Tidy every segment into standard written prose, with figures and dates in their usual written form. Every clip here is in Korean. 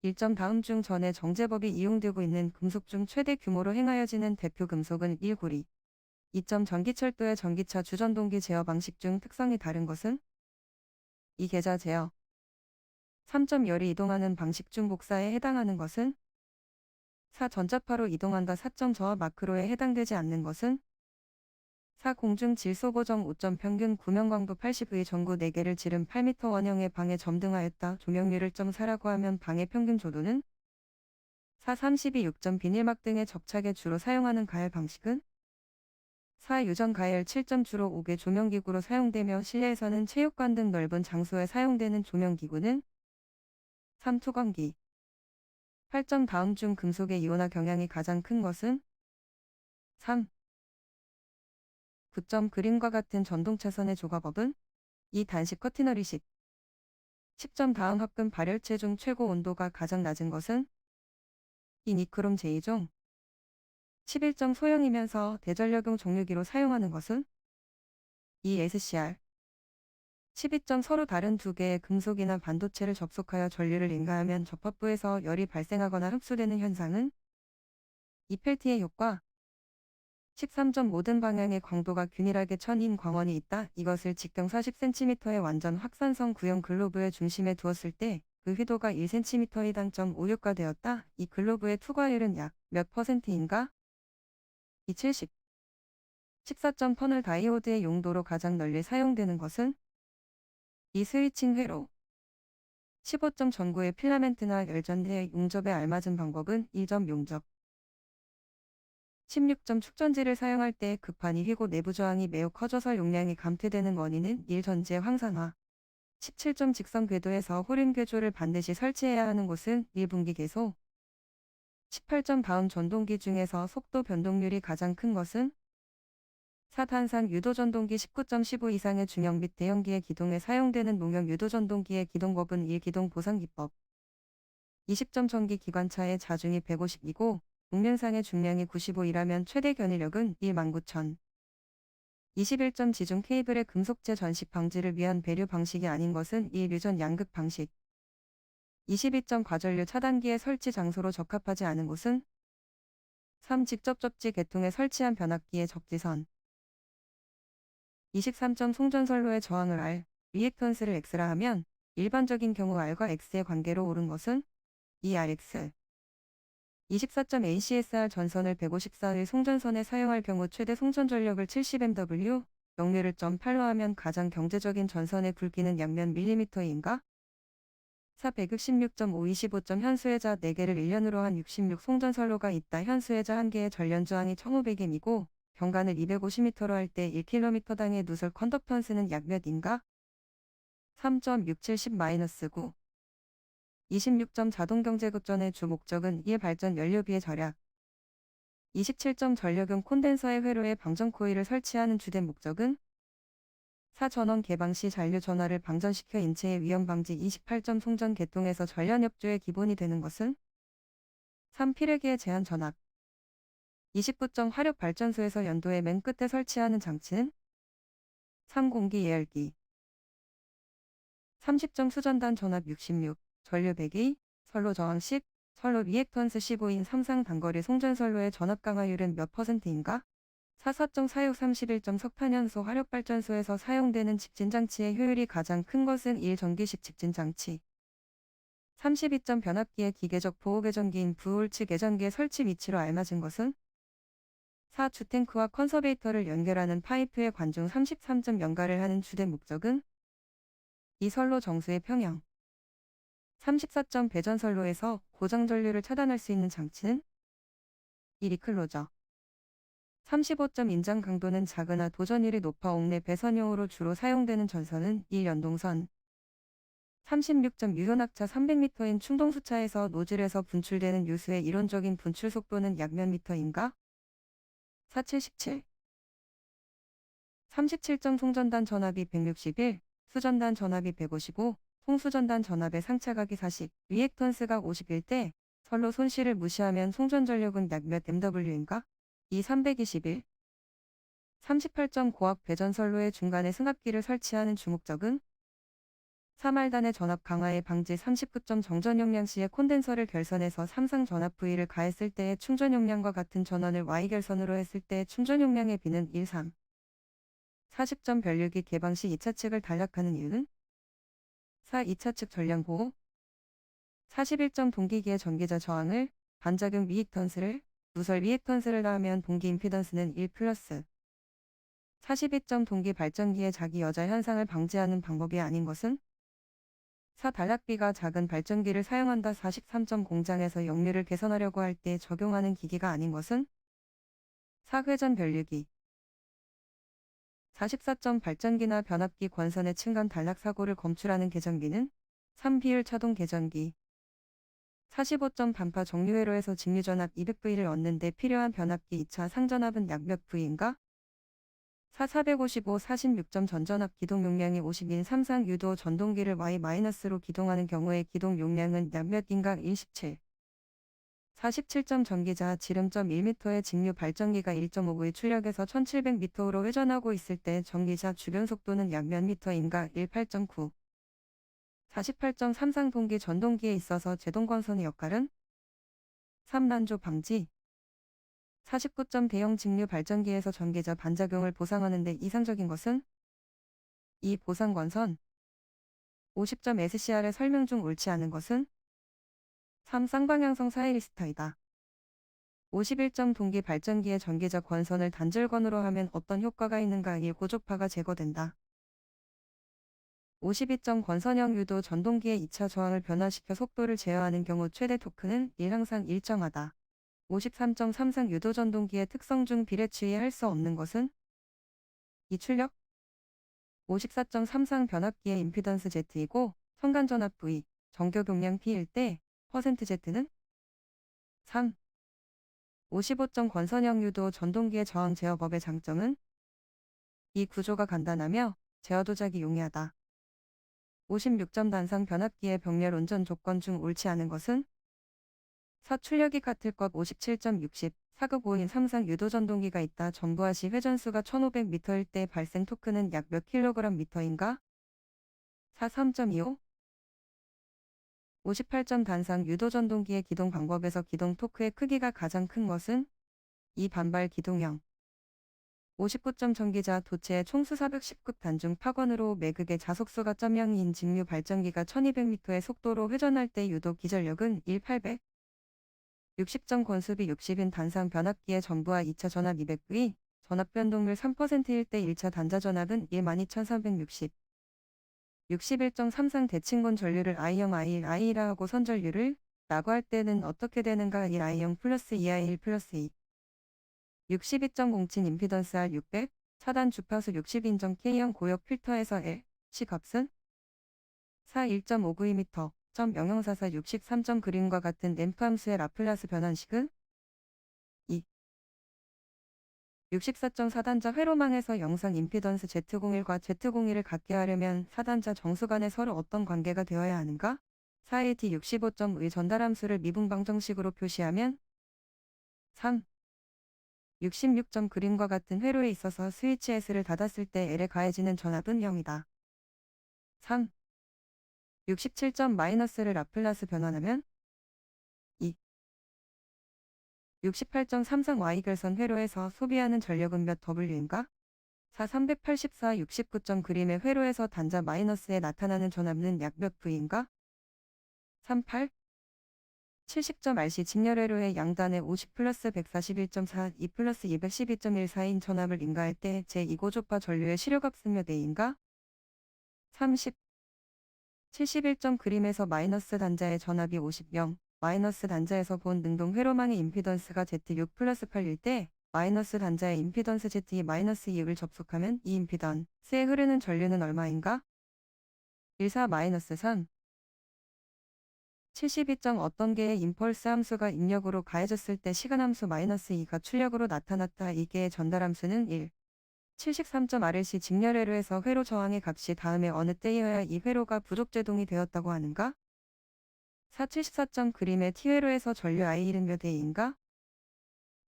1점 다음 중 전에 정제법이 이용되고 있는 금속 중 최대 규모로 행하여지는 대표 금속은 1. 구리. 2점 전기철도의 전기차 주전동기 제어 방식 중 특성이 다른 것은 2. 계좌 제어. 3점 열이 이동하는 방식 중 복사에 해당하는 것은 4. 전자파로 이동한다. 4점 저하 마크로에 해당되지 않는 것은 4. 공중 질소 고정 5점 평균 구명광도 80의 전구 4개를 지름 8m 원형의 방에 점등하였다. 조명률을 0.4라고 하면 방의 평균 조도는 4. 32 6점 비닐막 등의 접착에 주로 사용하는 가열 방식은 4. 유전 가열 7점 주로 5개 조명기구로 사용되며 실내에서는 체육관 등 넓은 장소에 사용되는 조명기구는 3. 투광기. 8점 다음 중 금속의 이온화 경향이 가장 큰 것은 3. 9점 그림과 같은 전동차선의 조각업은 2. 단식 커티너리식. 10점 다음 합금 발열체 중 최고 온도가 가장 낮은 것은 2. 니크롬 제2종. 11점 소형이면서 대전력용 종류기로 사용하는 것은 2. SCR. 12점 서로 다른 두 개의 금속이나 반도체를 접속하여 전류를 인가하면 접합부에서 열이 발생하거나 흡수되는 현상은 2. 펠티의 효과. 13점 모든 방향의 광도가 균일하게 천인 광원이 있다. 이것을 직경 40cm의 완전 확산성 구형 글로브의 중심에 두었을 때 그 휘도가 1cm당 0.56가 되었다. 이 글로브의 투과율은 약 몇 %인가? 2. 70. 14점 퍼널 다이오드의 용도로 가장 널리 사용되는 것은 2. 스위칭 회로. 15점 전구의 필라멘트나 열전대의 용접에 알맞은 방법은 1점 용접. 16점 축전지를 사용할 때 급한이 휘고 내부 저항이 매우 커져서 용량이 감퇴되는 원인은 1. 전지의 황산화. 17점 직선 궤도에서 호림 궤조를 반드시 설치해야 하는 곳은 1. 분기 계소. 18점 다음 전동기 중에서 속도 변동률이 가장 큰 것은 4. 탄산 유도전동기. 19.15 이상의 중형 및 대형기의 기동에 사용되는 농형 유도전동기의 기동법은 1. 기동 보상 기법. 20점 전기 기관차의 자중이 150이고 국면상의 중량이 95이라면 최대 견인력은 19,000. 21점 지중 케이블의 금속재 전식 방지를 위한 배류 방식이 아닌 것은 1. 유전 양극 방식. 22점 과전류 차단기의 설치 장소로 적합하지 않은 곳은 3. 직접 접지 계통에 설치한 변압기의 접지선. 23점 송전선로의 저항을 R, 리액턴스를 X라 하면 일반적인 경우 R과 X의 관계로 옳은 것은 2. RX. 24점 ACSR 전선을 154의 송전선에 사용할 경우 최대 송전 전력을 70mW, 역류를 0.8로 하면 가장 경제적인 전선의 굵기는 약 몇 밀리미터인가? 4. 166.5 25점 현수회자 4개를 1년으로 한 66 송전선로가 있다. 현수회자 1개의 전련 저항이 1500M이고 경관을 250m로 할 때 1km당의 누설 컨덕턴스는 약 몇인가? 3.670-9. 26점 자동경제급전의 주 목적은 1. 발전 연료비의 절약. 27점 전력용 콘덴서의 회로에 방전 코일을 설치하는 주된 목적은 4. 전원 개방 시 잔류 전화를 방전시켜 인체의 위험 방지. 28점 송전 계통에서 전련 협조의 기본이 되는 것은 3. 피레기의 제한 전압. 29점 화력 발전소에서 연도의 맨 끝에 설치하는 장치는 3. 공기 예열기. 30점 수전단 전압 66, 전류 100의 선로 저항 10, 선로 리액턴스 15인 3상 단거리 송전선로의 전압 강화율은 몇 %인가? 4. 4.46 31점 석탄연소 화력발전소에서 사용되는 직진장치의 효율이 가장 큰 것은 1. 전기식 직진장치. 32점 변압기의 기계적 보호개전기인 부울츠 개전기의 설치 위치로 알맞은 것은 4. 주탱크와 컨서베이터를 연결하는 파이프의 관중 33점 연가를 하는 주된 목적은 2. 선로 정수의 평형. 34점 배전선로에서 고정전류를 차단할 수 있는 장치는 1. 리클로저. 35점 인장 강도는 작으나 도전율이 높아 옥내 배선용으로 주로 사용되는 전선은 1. 연동선. 36점 유효낙차 300m인 충동수차에서 노즐에서 분출되는 유수의 이론적인 분출 속도는 약 몇 미터인가? 4. 77. 37점 송전단 전압이 161, 수전단 전압이 155, 송수전단 전압의 상차각이 40, 리액턴스가 51대 선로 손실을 무시하면 송전전력은 약 몇 MW인가? 2. 321. 38점 고압 배전선로의 중간에 승합기를 설치하는 주목적은 4말단의 전압 강화의 방지 39점 정전 용량 시에 콘덴서를 결선해서 삼상 전압 V를 가했을 때의 충전 용량과 같은 전원을 Y 결선으로 했을 때의 충전 용량의 B는 1, 3. 40점 변류기 개방 시 2차 측을 단락하는 이유는 4. 2차 측 전량 보호 41점 동기기의 전기자 저항을 반작용 리액턴스를 누설 리액턴스를 더하면 동기 임피던스는 1 플러스 42점 동기 발전기의 자기 여자 현상을 방지하는 방법이 아닌 것은 4. 단락비가 작은 발전기를 사용한다. 43점 공장에서 역류를 개선하려고 할 때 적용하는 기기가 아닌 것은 4. 회전 변류기 44점 발전기나 변압기 권선의 층간 단락 사고를 검출하는 계전기는 3. 비율 차동 계전기 45점 반파 정류회로에서 직류전압 200V를 얻는 데 필요한 변압기 2차 상전압은 약 몇 V인가? 4. 455 46점 전전압 기동 용량이 50인 삼상 유도 전동기를 Y-로 기동하는 경우에 기동 용량은 약 몇인가? 17. 47점 전기자 지름점 1m의 직류 발전기가 1.5V의 출력에서 1700m로 회전하고 있을 때 전기자 주변 속도는 약 몇 m인가? 18.9. 48점 삼상 동기 전동기에 있어서 제동건선의 역할은 3. 난조 방지 49점 대형 직류 발전기에서 전기자 반작용을 보상하는 데 이상적인 것은 2. 보상건선 50점 SCR의 설명 중 옳지 않은 것은 3. 쌍방향성 사이리스타이다. 51점 동기 발전기의 전기자 권선을 단절건으로 하면 어떤 효과가 있는가? 1. 고적파가 제거된다. 52점 권선형 유도 전동기의 2차 저항을 변화시켜 속도를 제어하는 경우 최대 토크는 1 항상 일정하다. 53점 삼상 유도 전동기의 특성 중 비례추이할 수 없는 것은 2. 출력 54점 삼상 변압기의 임피던스 Z이고 선간전압 V, 정격 용량 P일 때 %Z는 3. 55점 권선형 유도 전동기의 저항 제어법의 장점은 이 구조가 간단하며 제어 조작이 용이하다. 56점 단상 변압기의 병렬 운전 조건 중 옳지 않은 것은 4. 출력이 같을 것 57점 60 4급 5인 삼상 유도 전동기가 있다. 전부하시 회전수가 1500m일 때 발생 토크는 약 몇 kgm인가? 4. 3.25 58점 단상 유도 전동기의 기동 방법에서 기동 토크의 크기가 가장 큰 것은 2. 반발 기동형 59점 전기자 도체의 총수 410급 단중 파건으로 매극의 자속수가 0.0인 직류 발전기가 1200m의 속도로 회전할 때 유도 기전력은 1. 800 60점 권수비 60인 단상 변압기의 전부하 2차 전압 200V, 전압 변동률 3%일 때 1차 단자 전압은 12,360. 61점 삼상 대칭권 전류를 I형 I1, I1라 하고 선전류를 라고 할 때는 어떻게 되는가? 1 I형 플러스 2 I1 플러스 2. 62점 공친 임피던스 R600, 차단 주파수 60인정 K형 고역 필터에서 L, C 값은 4 1.5V m, 0.0044 63점 그림과 같은 램프 함수의 라플라스 변환식은 2. 64.4단자 회로망에서 영상 임피던스 Z01과 Z01을 갖게 하려면 4단자 정수 간에 서로 어떤 관계가 되어야 하는가? 4의 D65.의 전달함수를 미분방정식으로 표시하면 3. 66점 그림과 같은 회로에 있어서 스위치 S를 닫았을 때 L에 가해지는 전압은 0이다. 3. 67점 마이너스를 라플라스 변환하면 2. 68점 삼상 Y결선 회로에서 소비하는 전력은 몇 W인가? 4. 384 69점 그림의 회로에서 단자 마이너스에 나타나는 전압은 약 몇 V인가? 38 70점 RC 직렬회로의 양단에 50 플러스 141.4, 2 플러스 212.14인 전압을 인가할 때 제2고조파 전류의 시료값은 몇 A인가? 30 71점 그림에서 마이너스 단자의 전압이 50명, 마이너스 단자에서 본 능동 회로망의 임피던스가 Z6 플러스 8일 때 마이너스 단자의 임피던스 Z2 마이너스 2을 접속하면 이 임피던스에 흐르는 전류는 얼마인가? 14 마이너스 3 72점 어떤 개의 임펄스 함수가 입력으로 가해졌을 때 시간함수 마이너스 2가 출력으로 나타났다. 이 개의 전달함수는 1. 73점 RLC 직렬회로에서 회로 저항의 값이 다음에 어느 때여야 이 회로가 부족제동이 되었다고 하는가? 4. 74점 그림의 T회로에서 전류 I1은 몇 A인가?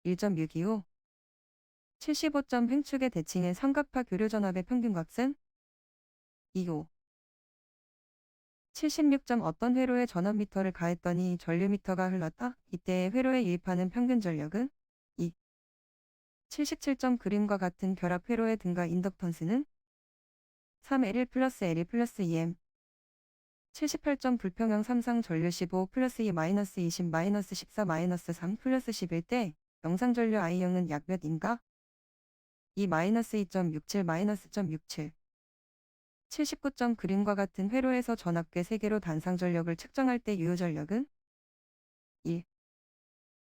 1.625 75점 횡축의 대칭의 삼각파 교류전압의 평균값은 2호 76점 어떤 회로에 전원미터를 가했더니 전류미터가 흘렀다. 이때의 회로에 유입하는 평균 전력은 2. 77점 그림과 같은 결합 회로의 등가 인덕턴스는 3 L1 플러스 L2 플러스 2M. 78점 불평형 3상 전류 15 플러스 2 마이너스 20 마이너스 14 마이너스 3 플러스 11 때 영상 전류 I형은 약 몇인가? 2 마이너스 2.67 마이너스 0.67. 79점 그림과 같은 회로에서 전압계 3개로 단상 전력을 측정할 때 유효 전력은 1.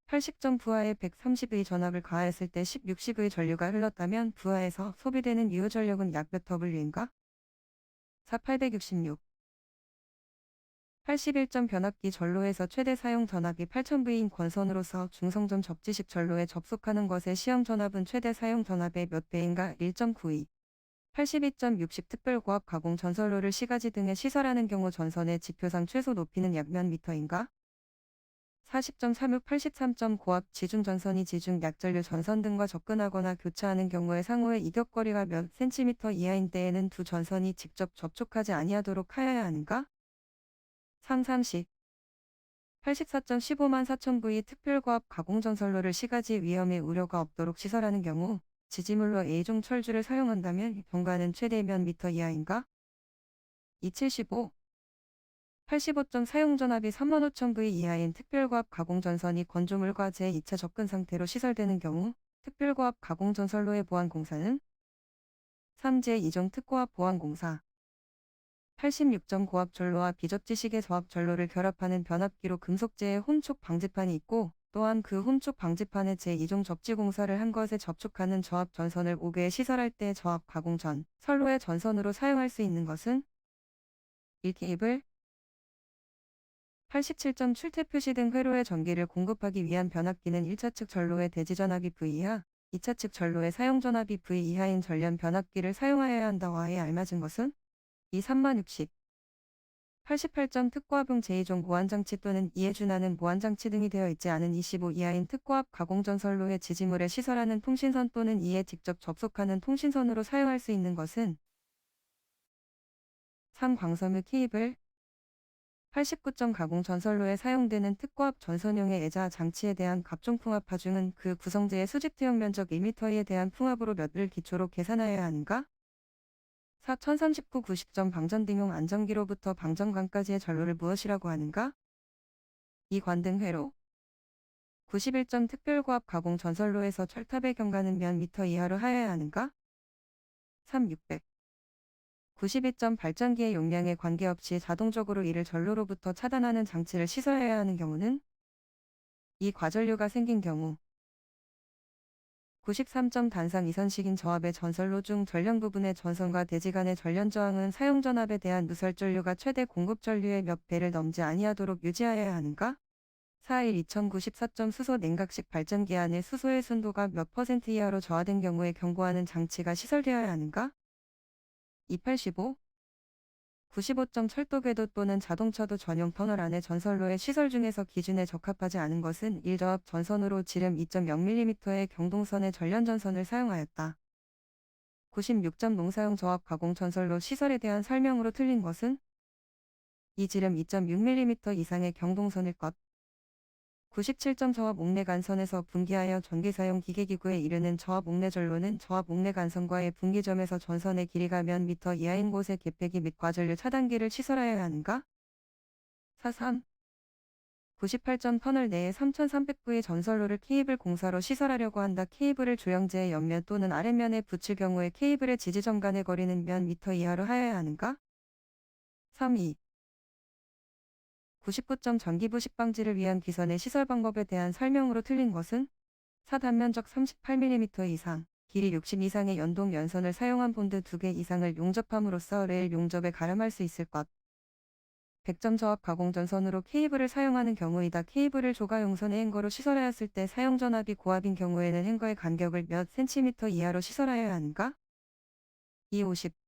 80점 부하에 130의 전압을 가했을 때 1060의 전류가 흘렀다면 부하에서 소비되는 유효 전력은 약 몇 W인가? 4 866. 81점 변압기 전로에서 최대 사용 전압이 8000V인 권선으로서 중성전 접지식 전로에 접속하는 것의 시험 전압은 최대 사용 전압의 몇 배인가? 1.92. 82.60 특별고압 가공 전선로를 시가지 등에 시설하는 경우 전선의 지표상 최소 높이는 약 몇 미터인가? 40.36 83점 고압 지중 전선이 지중 약전류 전선 등과 접근하거나 교차하는 경우에 상호의 이격거리가 몇 센티미터 이하인 때에는 두 전선이 직접 접촉하지 아니하도록 하여야 하는가? 330. 84점 15만 4천 V의 특별고압 가공전선로를 시가지 위험의 우려가 없도록 시설하는 경우 지지물로 A종 철주를 사용한다면 경과는 최대 몇 미터 이하인가? 275. 85점 사용전압이 3만 5천 V 이하인 특별고압 가공전선이 건조물과 제2차 접근 상태로 시설되는 경우 특별고압 가공전선로의 보안공사는 3제 2종 특고압 보안공사. 86점 고압 전로와 비접지식의 저압 전로를 결합하는 변압기로 금속재의 혼촉 방지판이 있고 또한 그 혼촉 방지판에 제2종 접지공사를 한 것에 접촉하는 저압 전선을 5개에 시설할 때 저압 가공 전 선로의 전선으로 사용할 수 있는 것은 1케이블 87점 출퇴 표시 등 회로의 전기를 공급하기 위한 변압기는 1차 측 전로의 대지전압이 V 이하, 2차 측 전로의 사용전압이 V 이하인 전련 변압기를 사용하여야 한다와에 알맞은 것은 2 3060. 88점 특고압용 제2종 보안장치 또는 이에 준하는 보안장치 등이 되어 있지 않은 25 이하인 특고압 가공전선로의 지지물에 시설하는 통신선 또는 이에 직접 접속하는 통신선으로 사용할 수 있는 것은 3 광섬유 케이블 89점 가공전선로에 사용되는 특고압 전선용의 애자 장치에 대한 각종 풍압 하중은 그 구성재의 수직투영 면적 1m에 대한 풍압으로 몇을 기초로 계산하여야 하는가? 4 1039 90점 방전등용 안전기로부터 방전관까지의 전로를 무엇이라고 하는가? 2 관등 회로 91점 특별고압 가공 전선로에서 철탑의 경과는 몇 미터 이하로 하여야 하는가? 3 600 92점 발전기의 용량에 관계없이 자동적으로 이를 전로로부터 차단하는 장치를 시설해야 하는 경우는? 이 과전류가 생긴 경우 93점 단상 이선식인 저압의 전선로 중 전련 부분의 전선과 대지 간의 전련 저항은 사용 전압에 대한 누설 전류가 최대 공급 전류의 몇 배를 넘지 아니하도록 유지하여야 하는가? 4일 2094점 수소 냉각식 발전기 안에 수소의 순도가 몇 퍼센트 이하로 저하된 경우에 경고하는 장치가 시설되어야 하는가? 285. 95점 철도 궤도 또는 자동차도 전용 터널 안에 전선로의 시설 중에서 기준에 적합하지 않은 것은 1저압 전선으로 지름 2.0mm의 경동선의 전련 전선을 사용하였다. 96점 농사용 저압 가공 전선로 시설에 대한 설명으로 틀린 것은 이 지름 2.6mm 이상의 경동선일 것. 97점 저압 옥내 간선에서 분기하여 전기 사용 기계기구에 이르는 저압 옥내 전로는 저압 옥내 간선과의 분기점에서 전선의 길이가 몇 미터 이하인 곳에 개폐기 및 과전류 차단기를 시설하여야 하는가? 43. 98점 터널 내에 3300V의 전선로를 케이블 공사로 시설하려고 한다. 케이블을 조형제의 옆면 또는 아랫면에 붙일 경우에 케이블의 지지점 간의 거리는 몇 미터 이하로 하여야 하는가? 32. 99점 전기부식 방지를 위한 기선의 시설 방법에 대한 설명으로 틀린 것은 4 단면적 38mm 이상, 길이 60 이상의 연동 연선을 사용한 본드 2개 이상을 용접함으로써 레일 용접에 가름할 수 있을 것. 100점 저압 가공 전선으로 케이블을 사용하는 경우이다. 케이블을 조가 용선의 행거로 시설하였을 때 사용 전압이 고압인 경우에는 행거의 간격을 몇 센티미터 이하로 시설하여야 하는가? 250.